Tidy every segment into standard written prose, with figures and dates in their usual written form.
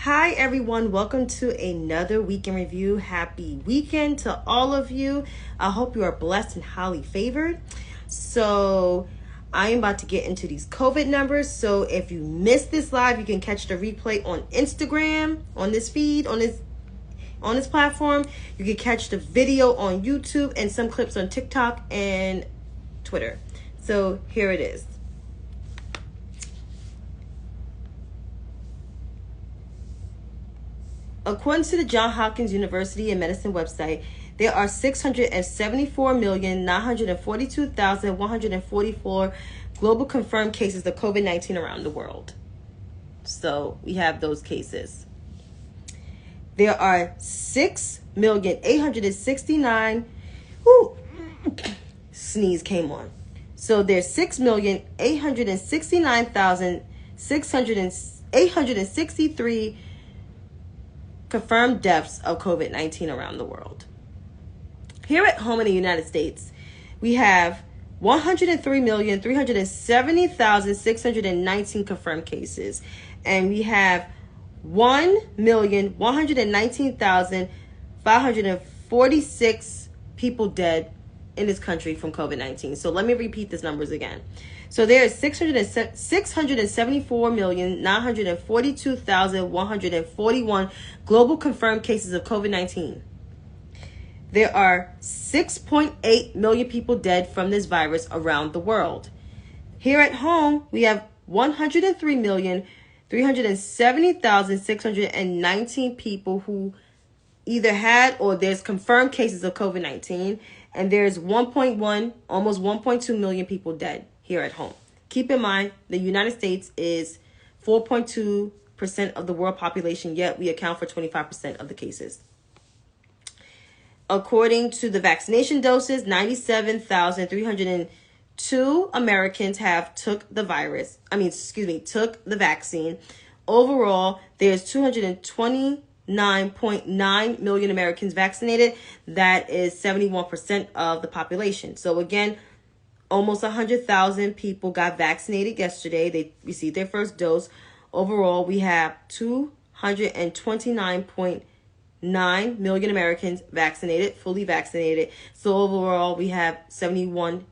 Hi everyone, welcome to another weekend review. Happy weekend to all of you. I hope you are blessed and highly favored. So I am about to get into these COVID numbers. So if you missed this live, you can catch the replay on Instagram, on this feed, on this platform. You can catch the video on YouTube and some clips on TikTok and Twitter. So here it is. According to the Johns Hopkins University and Medicine website, there are 674,942,144 global confirmed cases of COVID-19 around the world. So we have those cases. There are 6,869,000. Sneeze came on. So there's 6,869,863 confirmed deaths of COVID-19 around the world. Here at home in the United States, we have 103,370,619 confirmed cases, and we have 1,119,546 people dead in this country from COVID-19. So let me repeat these numbers again. So there is 674,942,141 global confirmed cases of COVID-19. There are 6.8 million people dead from this virus around the world. Here at home, we have 103,370,619 people who either had or there's confirmed cases of COVID-19, and there's almost 1.2 million people dead here at home. Keep in mind, the United States is 4.2% of the world population, yet we account for 25% of the cases. According to the vaccination doses, 97,302 Americans have took the vaccine. Overall, there's 229.9 million Americans vaccinated. That is 71% of the population. So again, almost 100,000 people got vaccinated yesterday. They received their first dose. Overall, we have 229.9 million Americans vaccinated, fully vaccinated. So overall, we have 71%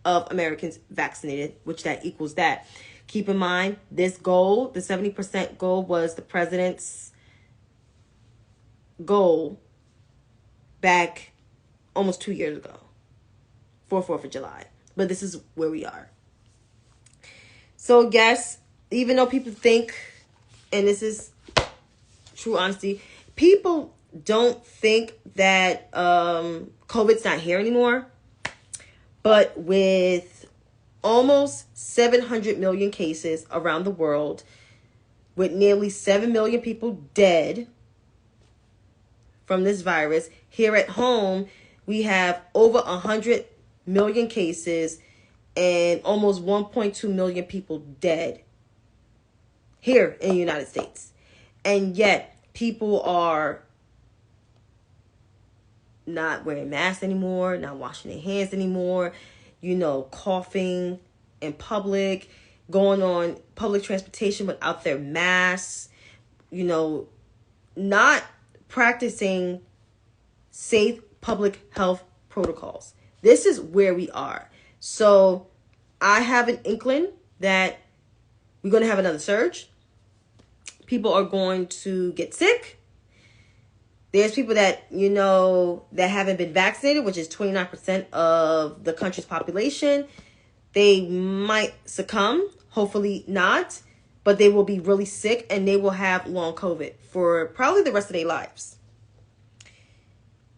of Americans vaccinated, which that equals that. Keep in mind, this goal, the 70% goal, was the president's goal back almost 2 years ago for 4th of July. But this is where we are. So yes, even though people think, and this is true honesty, people don't think that COVID's not here anymore. But with almost 700 million cases around the world, with nearly 7 million people dead from this virus, here at home, we have over 100 million cases and almost 1.2 million people dead here in the United States. And yet, people are not wearing masks anymore, not washing their hands anymore, coughing in public, going on public transportation without their masks, not practicing safe public health protocols. This is where we are. So I have an inkling that we're going to have another surge. People are going to get sick. There's people that, that haven't been vaccinated, which is 29% of the country's population. They might succumb, hopefully not, but they will be really sick and they will have long COVID for probably the rest of their lives.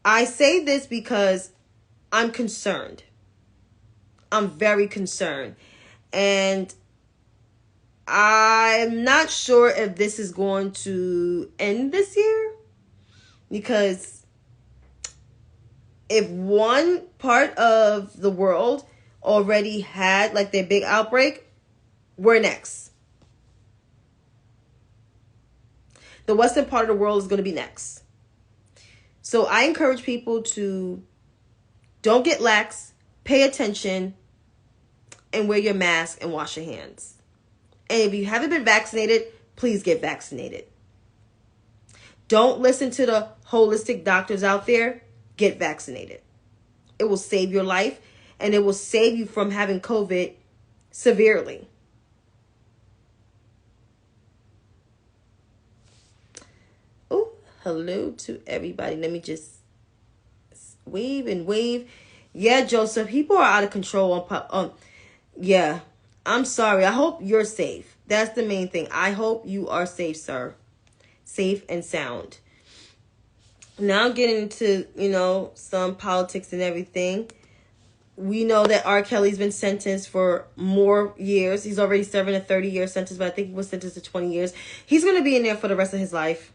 I say this because I'm concerned. I'm very concerned. And I'm not sure if this is going to end this year. Because if one part of the world already had like their big outbreak, we're next. The western part of the world is going to be next. So I encourage people to don't get lax, pay attention, and wear your mask and wash your hands. And if you haven't been vaccinated, please get vaccinated. Don't listen to the holistic doctors out there. Get vaccinated. It will save your life, and it will save you from having COVID severely. Oh, hello to everybody. Let me just wave and wave. Yeah, Joseph, people are out of control yeah, I'm sorry. I hope you're safe. That's the main thing. I hope you are safe, sir. Safe and sound. Now getting into, some politics and everything. We know that R. Kelly's been sentenced for more years. He's already serving a 30-year sentence, but I think he was sentenced to 20 years. He's going to be in there for the rest of his life.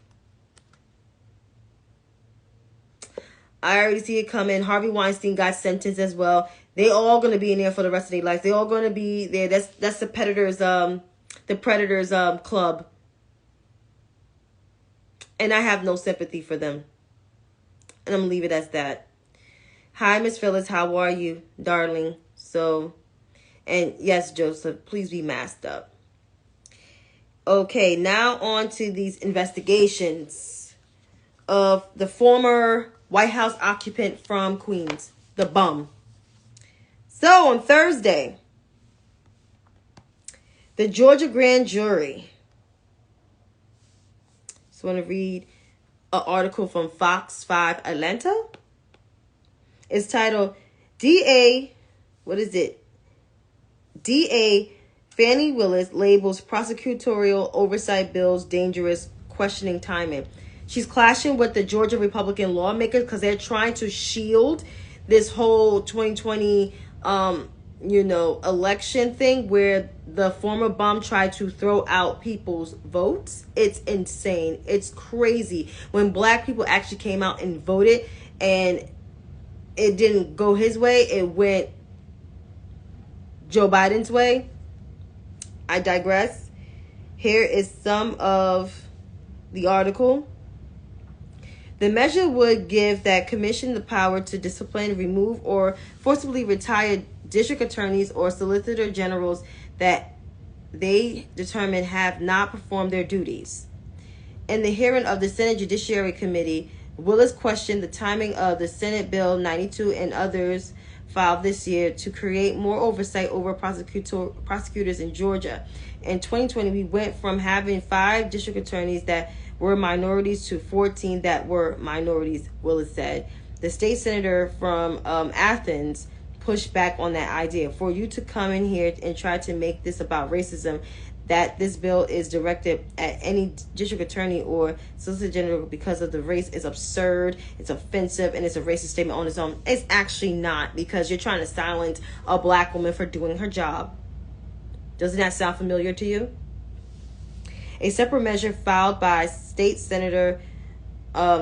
I already see it coming. Harvey Weinstein got sentenced as well. They all going to be in there for the rest of their lives. They all going to be there. That's the Predators club. And I have no sympathy for them. And I'm going to leave it as that. Hi, Miss Phyllis. How are you, darling? And yes, Joseph, please be masked up. Okay, now on to these investigations of the former White House occupant from Queens, the bum. So on Thursday, the Georgia grand jury. Just want to read an article from Fox 5 Atlanta. It's titled DA Fanny Willis labels prosecutorial oversight bills dangerous, questioning timing. She's clashing with the Georgia Republican lawmakers because they're trying to shield this whole 2020 election thing where the former bum tried to throw out people's votes. It's insane. It's crazy. When black people actually came out and voted and it didn't go his way, it went Joe Biden's way. I digress. Here is some of the article. The measure would give that commission the power to discipline, remove, or forcibly retire district attorneys or solicitor generals that they determine have not performed their duties. In the hearing of the Senate Judiciary Committee, Willis questioned the timing of the Senate Bill 92 and others filed this year to create more oversight over prosecutors in Georgia. In 2020, we went from having 5 district attorneys that were minorities to 14 that were minorities, Willis said. The state senator from Athens pushed back on that idea. For you to come in here and try to make this about racism, that this bill is directed at any district attorney or solicitor general because of the race is absurd, it's offensive, and it's a racist statement on its own. It's actually not, because you're trying to silence a black woman for doing her job. Doesn't that sound familiar to you? A separate measure filed by State Senator,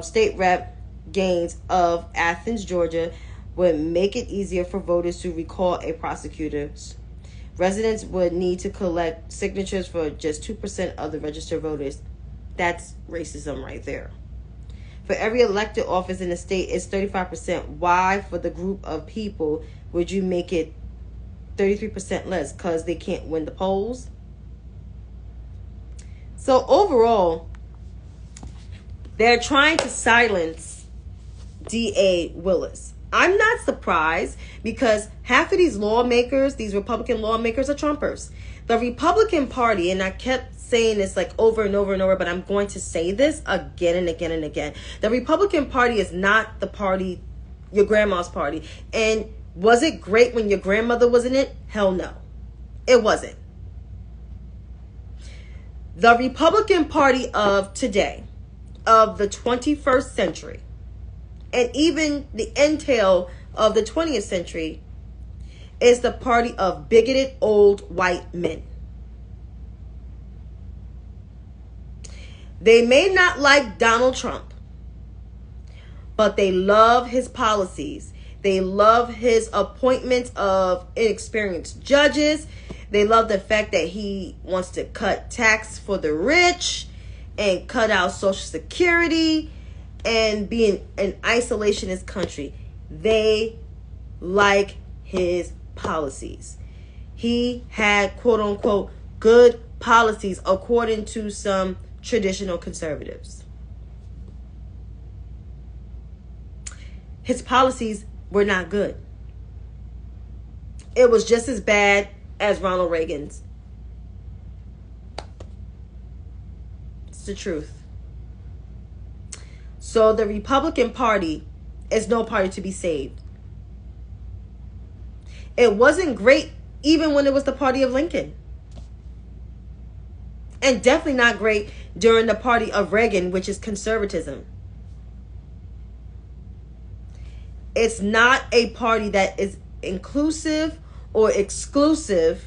State Rep Gaines of Athens, Georgia, would make it easier for voters to recall a prosecutor. Residents would need to collect signatures for just 2% of the registered voters. That's racism right there. For every elected office in the state, it's 35%. Why, for the group of people, would you make it 33% less? Because they can't win the polls? So overall, they're trying to silence D.A. Willis. I'm not surprised, because half of these lawmakers, these Republican lawmakers, are Trumpers. The Republican Party, and I kept saying this like over and over and over, but I'm going to say this again and again and again. The Republican Party is not the party, your grandma's party. And was it great when your grandmother was in it? Hell no. It wasn't. The Republican Party of today, of the 21st century, and even the entail of the 20th century, is the party of bigoted old white men. They may not like Donald Trump, but they love his policies. They love his appointments of inexperienced judges. They love the fact that he wants to cut tax for the rich and cut out Social Security and be an isolationist country. They like his policies. He had, quote unquote, good policies according to some traditional conservatives. his policies were not good. It was just as bad as Ronald Reagan's. It's the truth. So the Republican Party is no party to be saved. It wasn't great even when it was the party of Lincoln. And definitely not great during the party of Reagan, which is conservatism. It's not a party that is inclusive or exclusive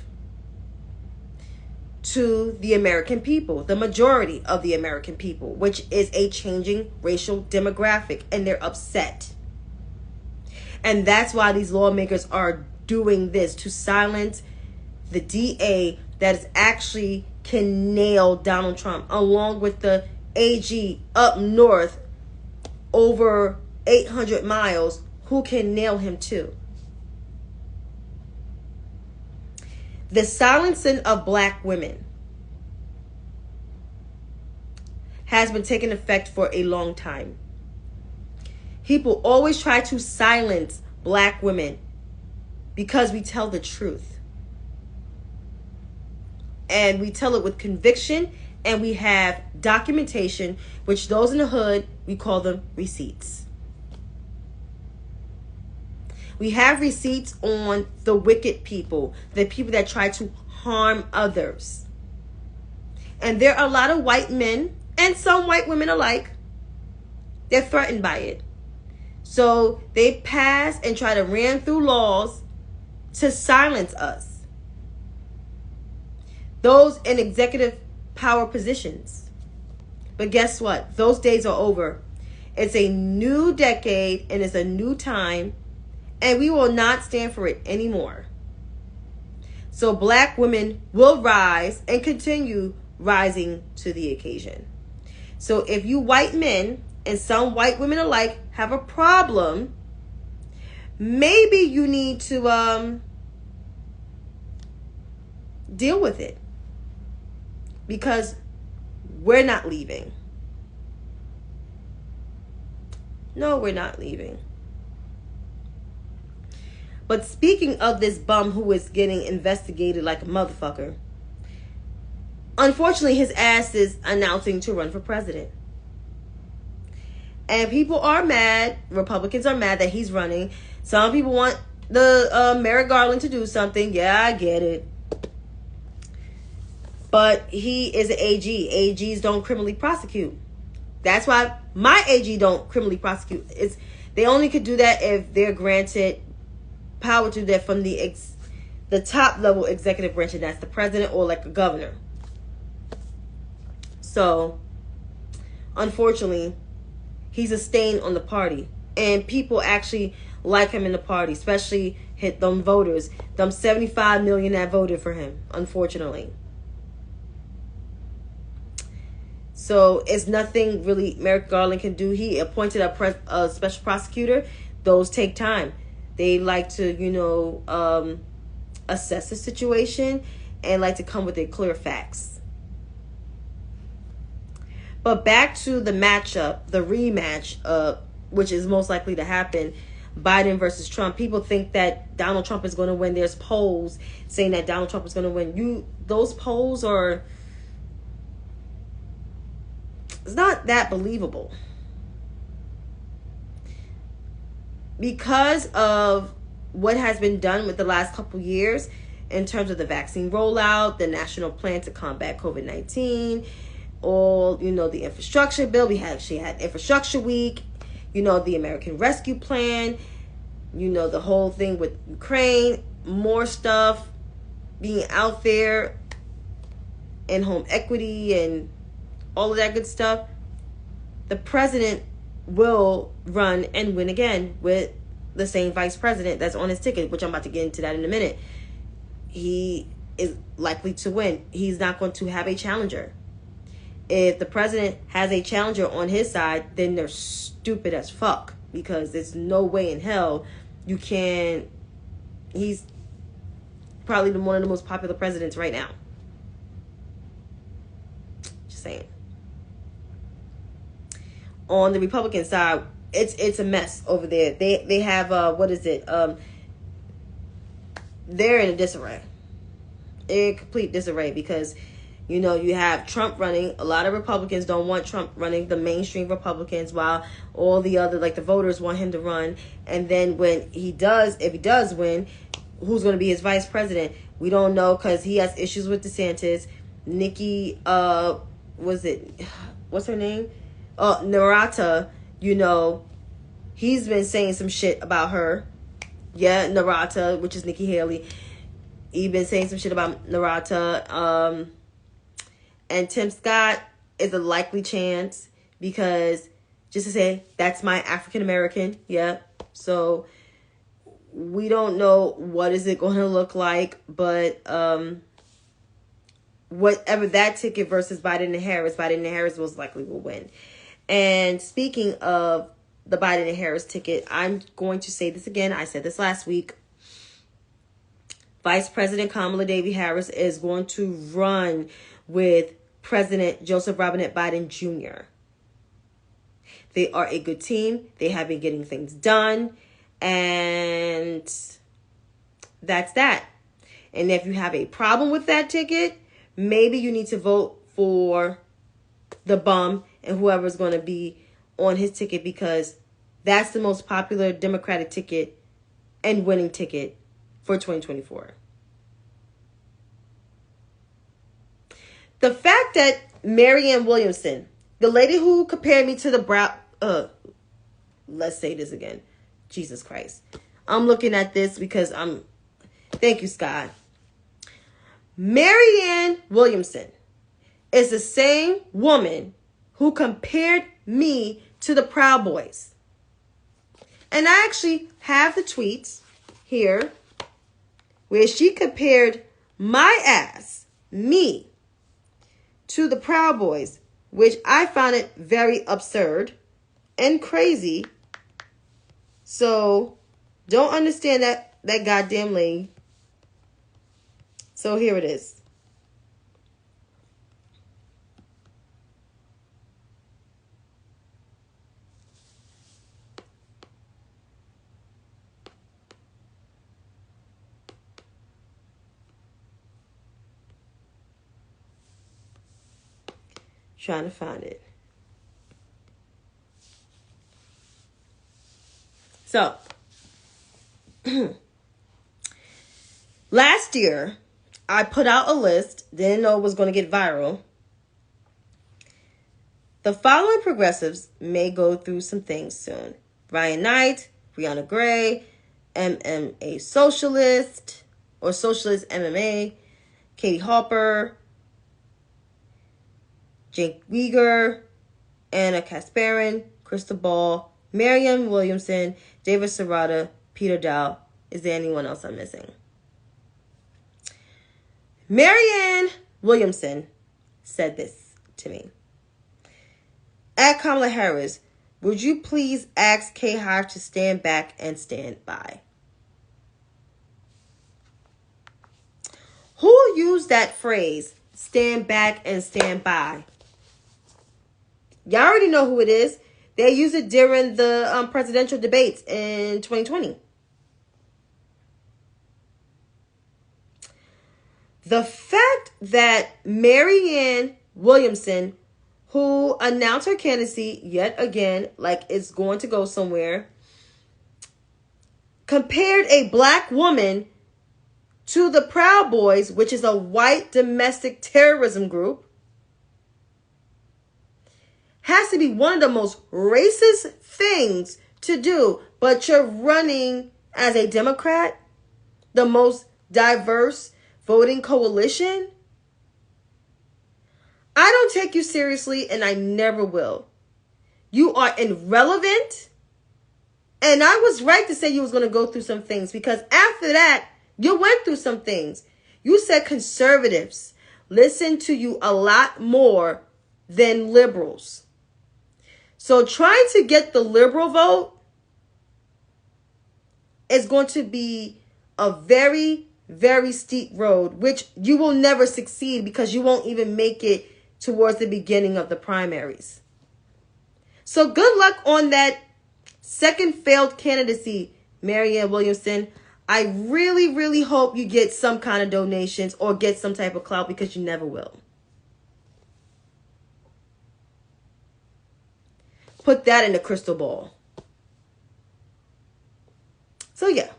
to the American people, the majority of the American people, which is a changing racial demographic, and they're upset. And that's why these lawmakers are doing this, to silence the DA that is actually can nail Donald Trump, along with the AG up north over 800 miles who can nail him too. The silencing of black women has been taking effect for a long time. People always try to silence black women because we tell the truth. And we tell it with conviction, and we have documentation, which those in the hood, we call them receipts. We have receipts on the wicked people, the people that try to harm others. And there are a lot of white men and some white women alike. They're threatened by it. So they pass and try to ram through laws to silence us. Those in executive power positions. But guess what? Those days are over. It's a new decade and it's a new time. And we will not stand for it anymore. So black women will rise and continue rising to the occasion. So if you white men and some white women alike have a problem, maybe you need to deal with it. Because we're not leaving. No, we're not leaving. But speaking of this bum who is getting investigated like a motherfucker, unfortunately his ass is announcing to run for president. And people are mad, Republicans are mad that he's running. Some people want the Merrick Garland to do something. Yeah, I get it. But he is an AG. AGs don't criminally prosecute. That's why my AG don't criminally prosecute. They only could do that if they're granted power to do that from the top level executive branch, and that's the president or like a governor. So, unfortunately, he's a stain on the party. And people actually like him in the party, especially them voters, them 75 million that voted for him, unfortunately. So it's nothing really Merrick Garland can do. He appointed a special prosecutor. Those take time. They like to, assess the situation and like to come with their clear facts. But back to the matchup, the rematch, which is most likely to happen, Biden versus Trump. People think that Donald Trump is going to win. There's polls saying that Donald Trump is going to win. Those polls are... It's not that believable. Because of what has been done with the last couple years in terms of the vaccine rollout, the national plan to combat COVID-19, all, the infrastructure bill. We actually had Infrastructure Week, the American Rescue Plan, the whole thing with Ukraine, more stuff being out there, and home equity and all of that good stuff. The president will run and win again with the same vice president that's on his ticket, which I'm about to get into that in a minute. He is likely to win. He's not going to have a challenger. If the president has a challenger on his side, then they're stupid as fuck, because there's no way in hell you can. He's probably one of the most popular presidents right now. Just saying. On the Republican side, it's a mess over there. They have what is it? They're in a disarray. In complete disarray because you know, you have Trump running. A lot of Republicans don't want Trump running, the mainstream Republicans, while all the other, like the voters, want him to run. And then when he does, if he does win, who's going to be his vice president? We don't know because he has issues with DeSantis. Nikki, what's her name? Narata, you know, he's been saying some shit about her. Yeah, Narata, which is Nikki Haley. He's been saying some shit about Narata. And Tim Scott is a likely chance because, just to say, that's my African American. Yeah. So we don't know what is it going to look like, but whatever that ticket versus Biden and Harris most likely will win. And speaking of the Biden and Harris ticket, I'm going to say this again. I said this last week. Vice President Kamala Devi Harris is going to run with President Joseph Robinette Biden Jr. They are a good team. They have been getting things done. And that's that. And if you have a problem with that ticket, maybe you need to vote for the bum and whoever's going to be on his ticket, because that's the most popular Democratic ticket and winning ticket for 2024. The fact that Marion Williamson, the lady who compared me to the let's say this again. Jesus Christ. I'm looking at this because thank you, Scott. Marion Williamson is the same woman who compared me to the Proud Boys. And I actually have the tweets here where she compared my ass, me, to the Proud Boys, which I found it very absurd and crazy. So don't understand that goddamn lady. So here it is. Trying to find it. So, last year, I put out a list, didn't know it was going to get viral. The following progressives may go through some things soon. Brian Knight, Brianna Gray, MMA Socialist, or Socialist MMA, Katie Hopper, Jake Wieger, Anna Kasparin, Crystal Ball, Marion Williamson, David Serrata, Peter Dow. Is there anyone else I'm missing? Marion Williamson said this to me. At Kamala Harris, would you please ask K. Hive to stand back and stand by? Who used that phrase, stand back and stand by? Y'all already know who it is. They used it during the presidential debates in 2020. The fact that Marianne Williamson, who announced her candidacy yet again, like it's going to go somewhere, compared a black woman to the Proud Boys, which is a white domestic terrorism group, has to be one of the most racist things to do. But you're running as a Democrat, the most diverse voting coalition. I don't take you seriously, and I never will. You are irrelevant. And I was right to say you was going to go through some things, because after that, you went through some things. You said conservatives listen to you a lot more than liberals. So trying to get the liberal vote is going to be a very, very steep road, which you will never succeed because you won't even make it towards the beginning of the primaries. So good luck on that Second failed candidacy, Marion Williamson. I really, really hope you get some kind of donations or get some type of clout, because you never will. Put that in the crystal ball. So yeah.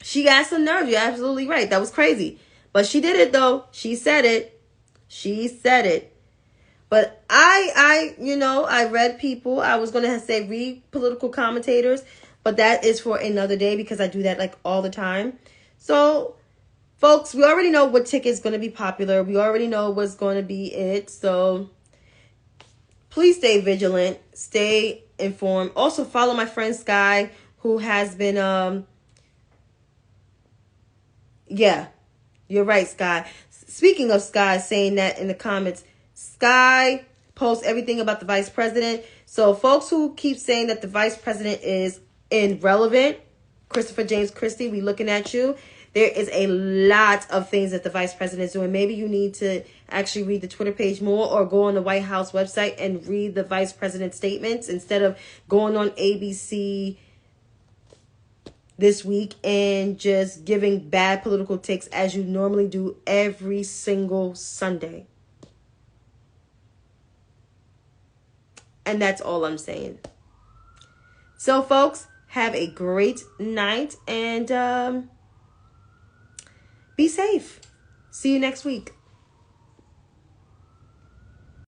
She got some nerve. You're absolutely right. That was crazy. But she did it though. She said it. She said it. But I read people. I was going to say read political commentators, but that is for another day, because I do that like all the time. So, folks, we already know what ticket's going to be popular. We already know what's going to be it. So, please stay vigilant. Stay informed. Also, follow my friend Sky, who has been, yeah, you're right, Sky. Speaking of Sky, saying that in the comments, Sky posts everything about the vice president. So folks who keep saying that the vice president is irrelevant, Christopher James Christie, we looking at you. There is a lot of things that the vice president is doing. Maybe you need to actually read the Twitter page more, or go on the White House website and read the vice president's statements instead of going on ABC this week and just giving bad political takes as you normally do every single Sunday. And that's all I'm saying. So, folks, have a great night and be safe. See you next week.